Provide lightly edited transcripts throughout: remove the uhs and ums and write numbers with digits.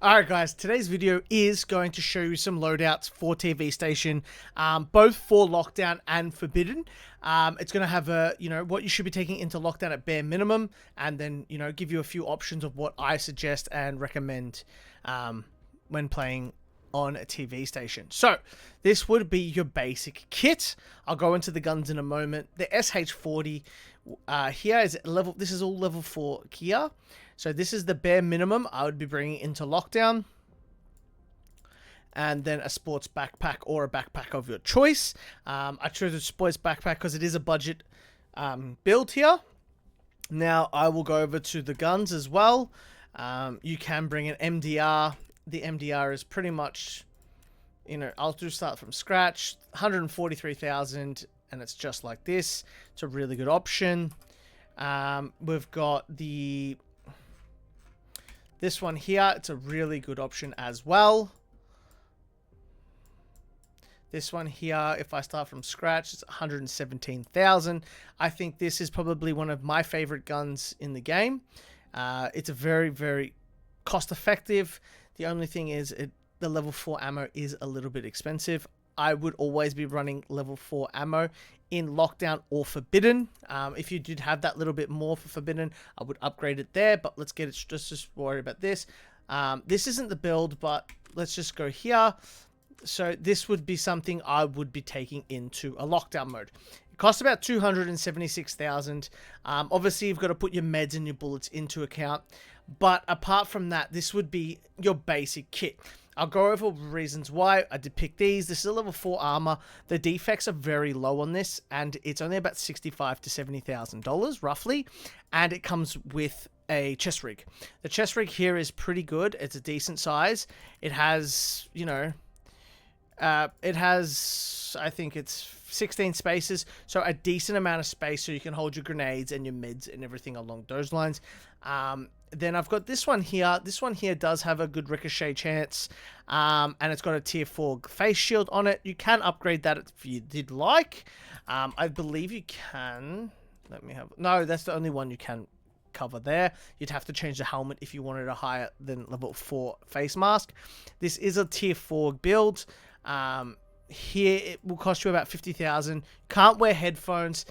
Alright guys, today's video is going to show you some loadouts for TV Station, both for Lockdown and Forbidden. It's going to have what you should be taking into Lockdown at bare minimum, and then, give you a few options of what I suggest and recommend when playing on a TV Station. So, this would be your basic kit. I'll go into the guns in a moment. The SH40 here is level, this is all level 4 gear. So this is the bare minimum I would be bringing into Lockdown. And then a sports backpack or a backpack of your choice. I chose a sports backpack because it is a budget build here. Now I will go over to the guns as well. You can bring an MDR. The MDR is pretty much, I'll just start from scratch. 143,000 and it's just like this. It's a really good option. We've got this one here. It's a really good option as well. This one here, if I start from scratch, it's 117,000. I think this is probably one of my favorite guns in the game. It's a very, very cost effective. The only thing is the level 4 ammo is a little bit expensive. I would always be running level 4 ammo in Lockdown or Forbidden. If you did have that little bit more for Forbidden, I would upgrade it there, but let's get it, just worry about this. This isn't the build, but let's just go here. So this would be something I would be taking into a Lockdown mode. It costs about 276,000. Obviously, you've got to put your meds and your bullets into account. But apart from that, this would be your basic kit. I'll go over reasons why I did pick these. This is a level 4 armor. The defects are very low on this, and it's only about $65,000 to $70,000 roughly, and it comes with a chest rig. The chest rig here is pretty good. It's a decent size. It has, I think it's 16 spaces, so a decent amount of space so you can hold your grenades and your mids and everything along those lines. Then I've got this one here. This one here does have a good ricochet chance, and it's got a tier 4 face shield on it. You can upgrade that if you did like. I believe you can. No, that's the only one you can cover there. You'd have to change the helmet if you wanted a higher than level 4 face mask. This is a tier 4 build. Here it will cost you about 50,000. Can't wear headphones.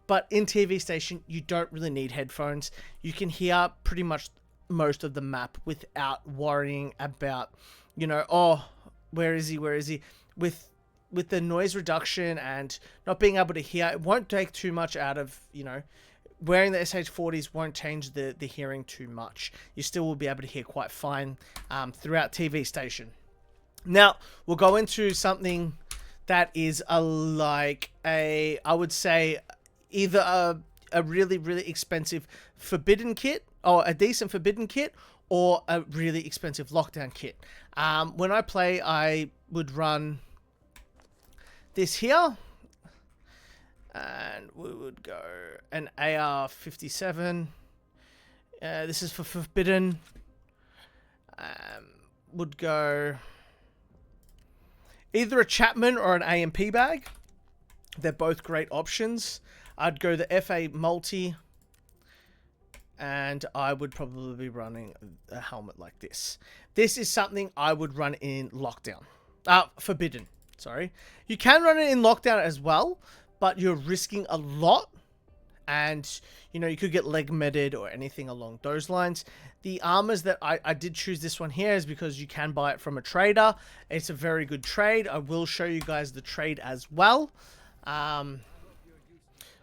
But in TV Station, you don't really need headphones. You can hear pretty much most of the map without worrying about, oh, where is he? Where is he? With the noise reduction and not being able to hear, it won't take too much out of, wearing the SH40s won't change the hearing too much. You still will be able to hear quite fine throughout TV Station. Now, we'll go into something that is I would say, either a really, really expensive Forbidden kit, or a decent Forbidden kit, or a really expensive Lockdown kit. When I play, I would run this here, and we would go an AR-57. This is for Forbidden. Would go either a Chapman or an AMP bag. They're both great options. I'd go the FA multi, and I would probably be running a helmet like this. This is something I would run in Lockdown. Forbidden, sorry. You can run it in Lockdown as well, but you're risking a lot, and, you could get leg medded or anything along those lines. The armors that I did choose this one here is because you can buy it from a trader. It's a very good trade. I will show you guys the trade as well.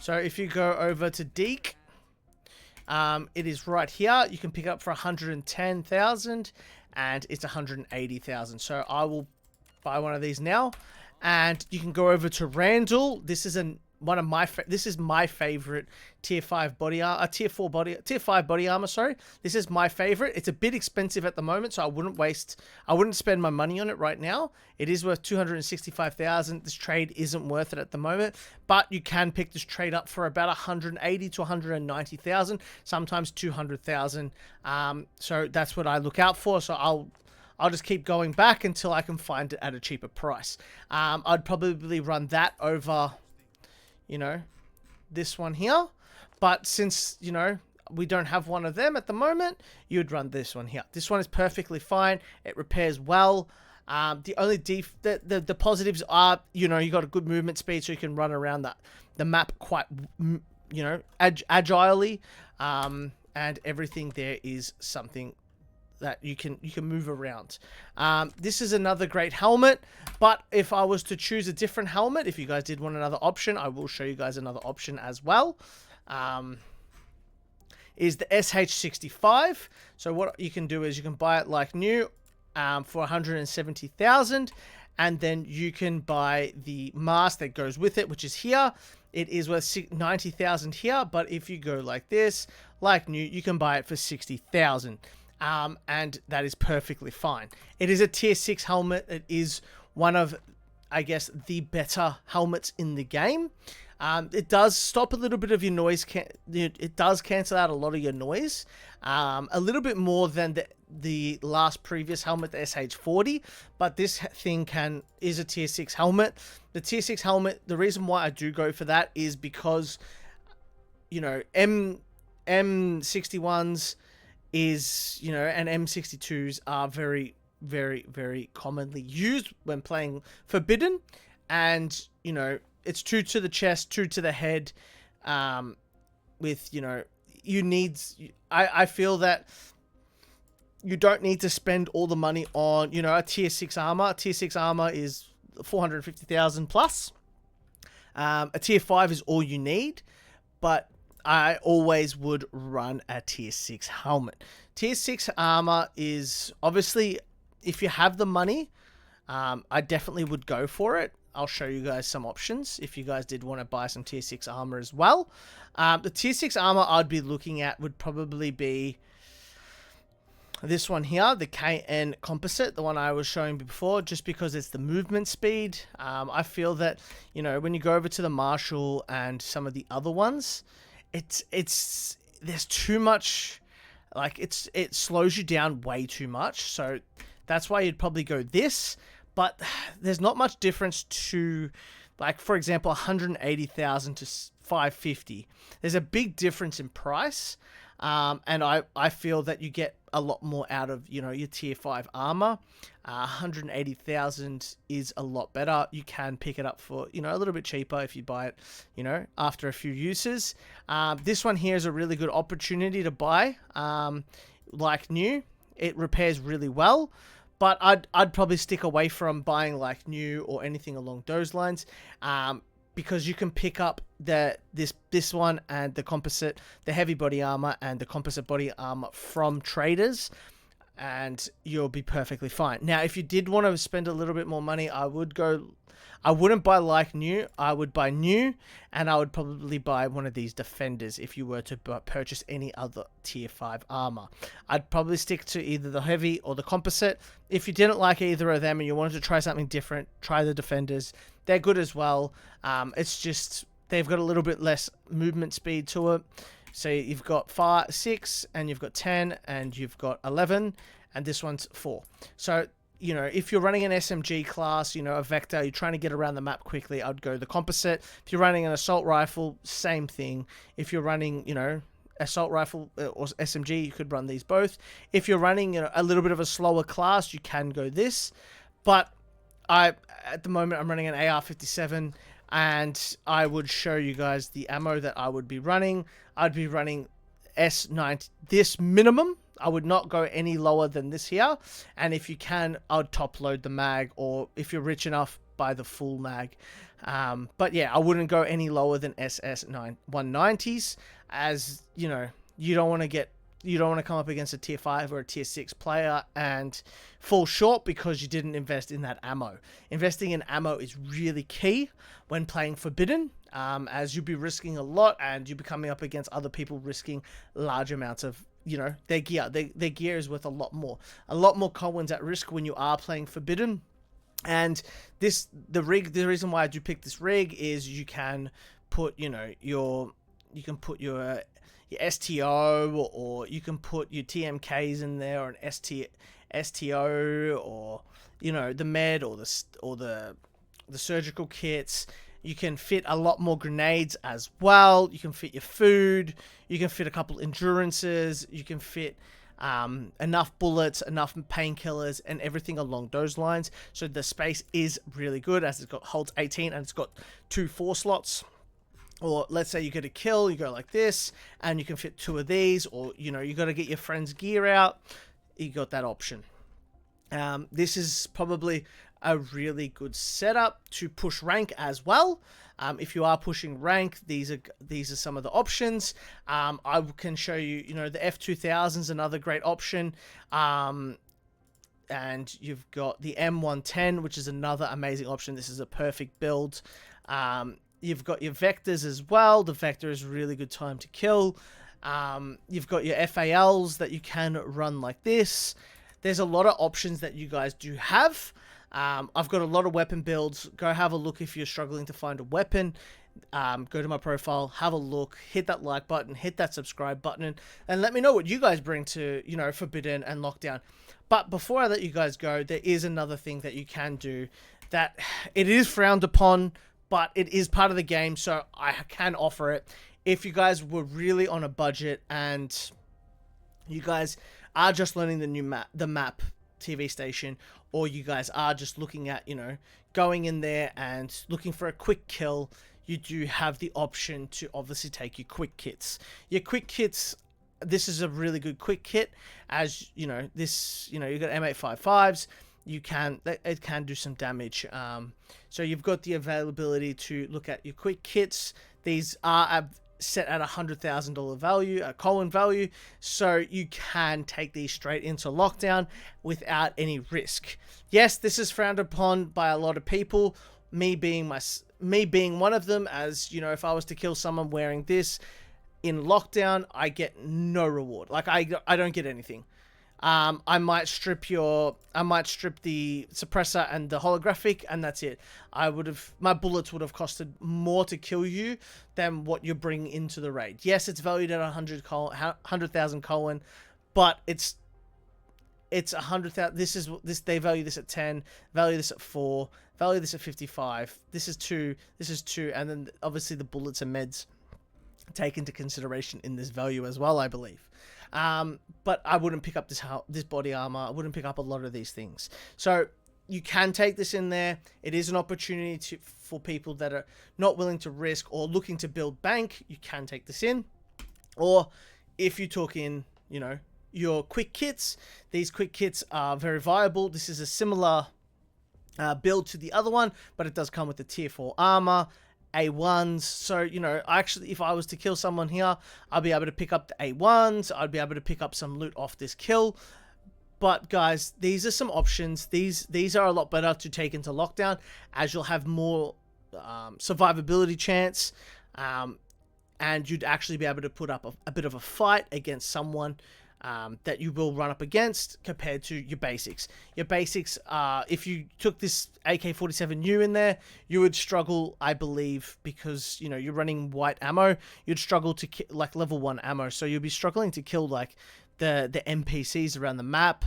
So if you go over to Deke, it is right here. You can pick up for 110,000 and it's 180,000. So I will buy one of these now, and you can go over to Randall. This is this is my favorite tier 5 body armor, tier 5 body armor, sorry. This is my favorite. It's a bit expensive at the moment, so I wouldn't spend my money on it right now. It is worth 265,000. This trade isn't worth it at the moment, but you can pick this trade up for about 180 to 190,000, sometimes 200,000. So that's what I look out for. So I'll just keep going back until I can find it at a cheaper price. I'd probably run that over, this one here. But since, we don't have one of them at the moment, you'd run this one here. This one is perfectly fine. It repairs well. The only the positives are, you know, you got a good movement speed, so you can run around the map quite, you know, agilely, and everything there is something that you can move around. This is another great helmet, but if I was to choose a different helmet, if you guys did want another option, I will show you guys another option as well. Is the SH65. So what you can do is you can buy it like new, for 170,000, and then you can buy the mask that goes with it, which is here. It is worth 90,000 here, but if you go like this, like new, you can buy it for 60,000. And that is perfectly fine. It is a tier 6 helmet. It is one of, I guess, the better helmets in the game. It does stop a little bit of your noise. It does cancel out a lot of your noise. A little bit more than the last previous helmet, the SH40. But this thing is a tier 6 helmet. The tier 6 helmet, the reason why I do go for that is because, you know, M61s is, you know, and M62s are very, very, very commonly used when playing Forbidden. And, you know, it's 2 to the chest, 2 to the head, with, you know, I feel that you don't need to spend all the money on, you know, a tier 6 armor. A tier 6 armor is 450,000 plus. A tier 5 is all you need, but I always would run a tier 6 helmet. Tier 6 armor is obviously, if you have the money, I definitely would go for it. I'll show you guys some options if you guys did want to buy some tier 6 armor as well. The tier 6 armor I'd be looking at would probably be this one here, the KN composite, the one I was showing before, just because it's the movement speed. I feel that, you know, when you go over to the Marshall and some of the other ones, there's too much, like, it slows you down way too much. So that's why you'd probably go this. But there's not much difference to, like, for example, 180,000 to 550. There's a big difference in price. And I feel that you get a lot more out of, you know, your tier 5 armor. 180,000 is a lot better. You can pick it up for, you know, a little bit cheaper if you buy it, you know, after a few uses. This one here is a really good opportunity to buy, like new. It repairs really well. But I'd probably stick away from buying like new or anything along those lines, because you can pick up this one and the composite, the heavy body armor and the composite body armor from traders, and you'll be perfectly fine. Now, if you did want to spend a little bit more money, I wouldn't buy like new. I would buy new, and I would probably buy one of these defenders if you were to purchase any other tier 5 armor. I'd probably stick to either the heavy or the composite. If you didn't like either of them and you wanted to try something different, try the defenders. They're good as well. It's just they've got a little bit less movement speed to it. So you've got 6, and you've got 10, and you've got 11, and this one's 4. So, you know, if you're running an SMG class, you know, a Vector, you're trying to get around the map quickly, I'd go the composite. If you're running an assault rifle, same thing. If you're running, you know, assault rifle or SMG, you could run these both. If you're running, you know, a little bit of a slower class, you can go this. But at the moment, I'm running an AR-57, and I would show you guys the ammo that I would be running. I'd be running S90, this minimum. I would not go any lower than this here. And if you can, I'd top load the mag, or if you're rich enough, buy the full mag. But yeah, I wouldn't go any lower than SS190s, as, you know, you don't want to come up against a tier 5 or a tier 6 player and fall short because you didn't invest in that ammo. Investing in ammo is really key when playing Forbidden, as you'll be risking a lot, and you'll be coming up against other people risking large amounts of, you know, their gear. Their gear is worth a lot more coins at risk when you are playing Forbidden. And the reason why I do pick this rig is you can put, you know, your STO, or you can put your TMKs in there, or an STO, or, you know, the med, or the surgical kits. You can fit a lot more grenades as well. You can fit your food. You can fit a couple endurances. You can fit enough bullets, enough painkillers, and everything along those lines. So the space is really good, as it's got holds 18 and it's got 2 4 slots. Or let's say you get a kill, you go like this, and you can fit 2 of these. Or you got to get your friend's gear out. You got that option. This is probably a really good setup to push rank as well. If you are pushing rank, these are some of the options. I can show you, the F2000 is another great option. And you've got the M110, which is another amazing option. This is a perfect build. You've got your vectors as well. The vector is a really good time to kill. You've got your FALs that you can run like this. There's a lot of options that you guys do have. I've got a lot of weapon builds. Go have a look if you're struggling to find a weapon. Go to my profile, have a look, hit that like button, hit that subscribe button, and let me know what you guys bring to, Forbidden and Lockdown. But before I let you guys go, there is another thing that you can do that it is frowned upon, but it is part of the game, so I can offer it. If you guys were really on a budget and you guys are just learning the map TV station, or you guys are just looking at, going in there and looking for a quick kill, you do have the option to obviously take your quick kits. Your quick kits, this is a really good quick kit, as you got M855s. It can do some damage. So you've got the availability to look at your quick kits. These are set at $100,000 value, a Colin value, so you can take these straight into Lockdown without any risk. Yes, this is frowned upon by a lot of people, me being one of them, as if I was to kill someone wearing this in Lockdown, I get no reward. Like I don't get anything. I might strip the suppressor and the holographic, and that's it. My bullets would have costed more to kill you than what you're bringing into the raid. Yes, it's valued at 100,000 Colin, but it's 100,000. They value this at 10, value this at 4, value this at 55. This is 2, and then obviously the bullets and meds take into consideration in this value as well, I believe. But I wouldn't pick up this body armor. I wouldn't pick up a lot of these things. So you can take this in there. It is an opportunity for people that are not willing to risk or looking to build bank. You can take this in. Or if you talk in, your quick kits, these quick kits are very viable. This is a similar build to the other one, but it does come with the tier 4 armor, A1s. So, actually, if I was to kill someone here, I'll be able to pick up the A1s. I'd be able to pick up some loot off this kill. But guys, these are some options. These are a lot better to take into Lockdown, as you'll have more survivability chance, and you'd actually be able to put up a bit of a fight against someone that you will run up against, compared to your basics. Your basics, if you took this AK-47U in there, you would struggle, I believe, because you're running white ammo. You'd struggle to like level 1 ammo, so you'll be struggling to kill like the NPCs around the map.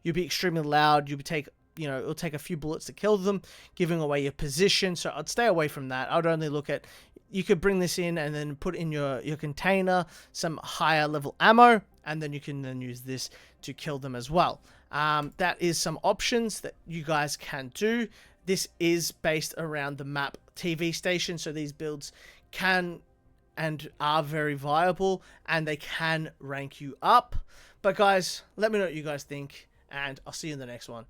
You'll be extremely loud. It'll take a few bullets to kill them, giving away your position. So I'd stay away from that. I'd only look at, you could bring this in and then put in your container some higher level ammo, and then you can then use this to kill them as well. That is some options that you guys can do. This is based around the map TV station, so these builds can and are very viable, and they can rank you up. But guys, let me know what you guys think, and I'll see you in the next one.